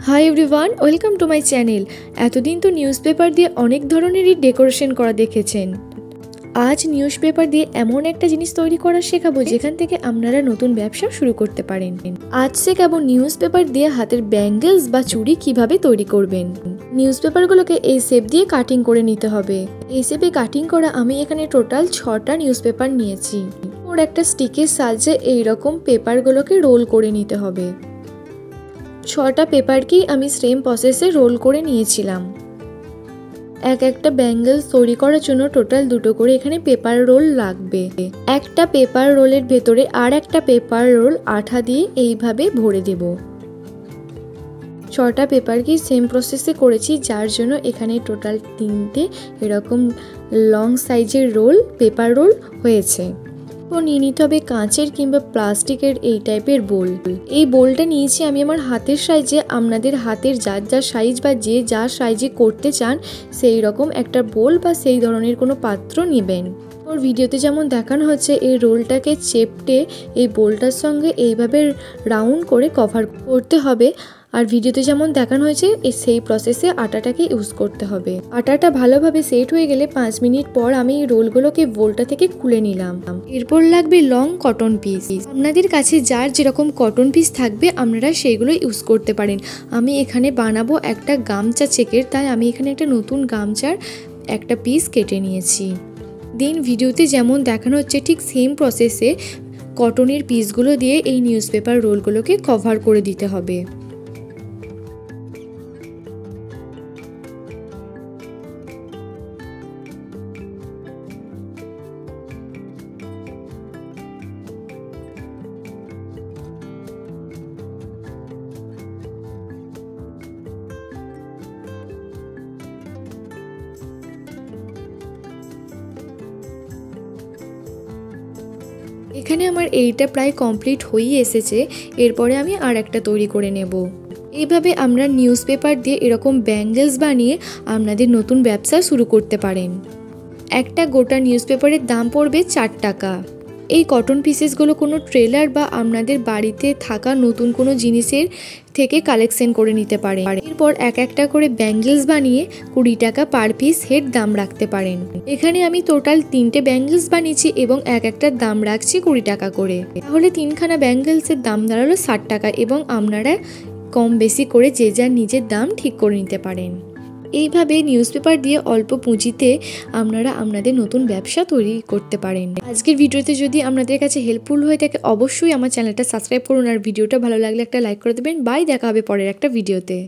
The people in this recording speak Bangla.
Hi everyone, welcome to my channel. এতদিন তো নিউজ পেপার দিয়ে অনেক ধরনেরই ডেকোরেশন করা দেখেছেন। আজ নিউজ পেপার দিয়ে এমন একটা জিনিস তৈরি করা শেখাবো যেখান থেকে আপনারা নতুন ব্যবসা শুরু করতে পারেন। আজ শেখাবো নিউজ পেপার দিয়ে হাতের ব্যাঙ্গেলস বা চুড়ি কিভাবে তৈরি করবেন। নিউজ পেপারগুলোকে এই শেপ দিয়ে কাটিং করে নিতে হবে। এই শেপে কাটিং করা আমি এখানে টোটাল 6টা নিউজ পেপার নিয়েছি। ওর একটা স্টিকের সাহায্যে এইরকম পেপারগুলোকে রোল করে নিতে হবে। 6টা পেপারকেই আমি সেম প্রসেসে রোল করে নিয়েছিলাম। একটা ব্যাঙ্গেলস তৈরি করার জন্য টোটাল 2টো করে এখানে পেপার রোল লাগবে। একটা পেপার রোলের ভেতরে আর একটা পেপার রোল আঠা দিয়ে এইভাবে ভরে দেব। 6টা পেপারকেই সেম প্রসেসে করেছি, যার জন্য এখানে টোটাল 3টে এরকম লং সাইজের রোল পেপার রোল হয়েছে। তো নিয়ে নিতে হবে কাঁচের কিংবা প্লাস্টিকের এই টাইপের বোল। এই বোলটা নিয়েছি আমি আমার হাতের সাইজে। আপনাদের হাতের যার যা সাইজ বা যে যা সাইজে করতে চান সেই রকম একটা বোল বা সেই ধরনের কোনো পাত্র নেবেন। ওর ভিডিওতে যেমন দেখানো হচ্ছে এই রোলটাকে চেপটে এই বোলটার সঙ্গে এইভাবে রাউন্ড করে কভার করতে হবে। আর ভিডিওতে যেমন দেখানো হয়েছে সেই প্রসেসে আটাটাকে ইউজ করতে হবে। আটাটা ভালোভাবে সেট হয়ে গেলে 5 মিনিট পর আমি এই রোলগুলোকে বোলটা থেকে খুলে নিলাম। এরপর লাগবে লং কটন পিস। আপনাদের কাছে যার যেরকম কটন পিস থাকবে আপনারা সেইগুলো ইউজ করতে পারেন। আমি এখানে বানাবো একটা গামছা চেকের, তাই আমি এখানে একটা নতুন গামছার একটা পিস কেটে নিয়েছি। দেন ভিডিওতে যেমন দেখানো হচ্ছে ঠিক সেম প্রসেসে কটনের পিসগুলো দিয়ে এই নিউজ পেপার রোলগুলোকে কভার করে দিতে হবে। এখানে আমার এইটা প্রায় কমপ্লিট হয়েই এসেছে। এরপরে আমি আর একটা তৈরি করে নেব। এইভাবে আমরা নিউজ পেপার দিয়ে এরকম ব্যাঙ্গেলস বানিয়ে আপনাদের নতুন ব্যবসা শুরু করতে পারেন। একটা গোটা নিউজ পেপারের দাম পড়বে 4 টাকা। এই কটন পিসেসগুলো কোনো ট্রেলার বা আপনাদের বাড়িতে থাকা নতুন কোনো জিনিসের থেকে কালেকশন করে নিতে পারেন। এরপর একটা করে ব্যাঙ্গেলস বানিয়ে 20 টাকা পার পিস হেড দাম রাখতে পারেন। এখানে আমি টোটাল 3টে ব্যাঙ্গেলস বানিয়েছি এবং একটার দাম রাখছি 20 টাকা করে। তাহলে 3খানা ব্যাঙ্গেলসের দাম দাঁড়ালো 60 টাকা এবং আপনারা কম বেশি করে যে যার নিজের দাম ঠিক করে নিতে পারেন। এইভাবে নিউজ পেপার দিয়ে অল্প পুঁজিতে আপনারা আপনাদের নতুন ব্যবসা তৈরি করতে পারেন। আজকের ভিডিওতে যদি আপনাদের কাছে হেল্পফুল হয়ে থাকে অবশ্যই আমার চ্যানেলটা সাবস্ক্রাইব করুন আর ভিডিওটা ভালো লাগলে একটা লাইক করে দেবেন। বাই, দেখা হবে পরের একটা ভিডিওতে।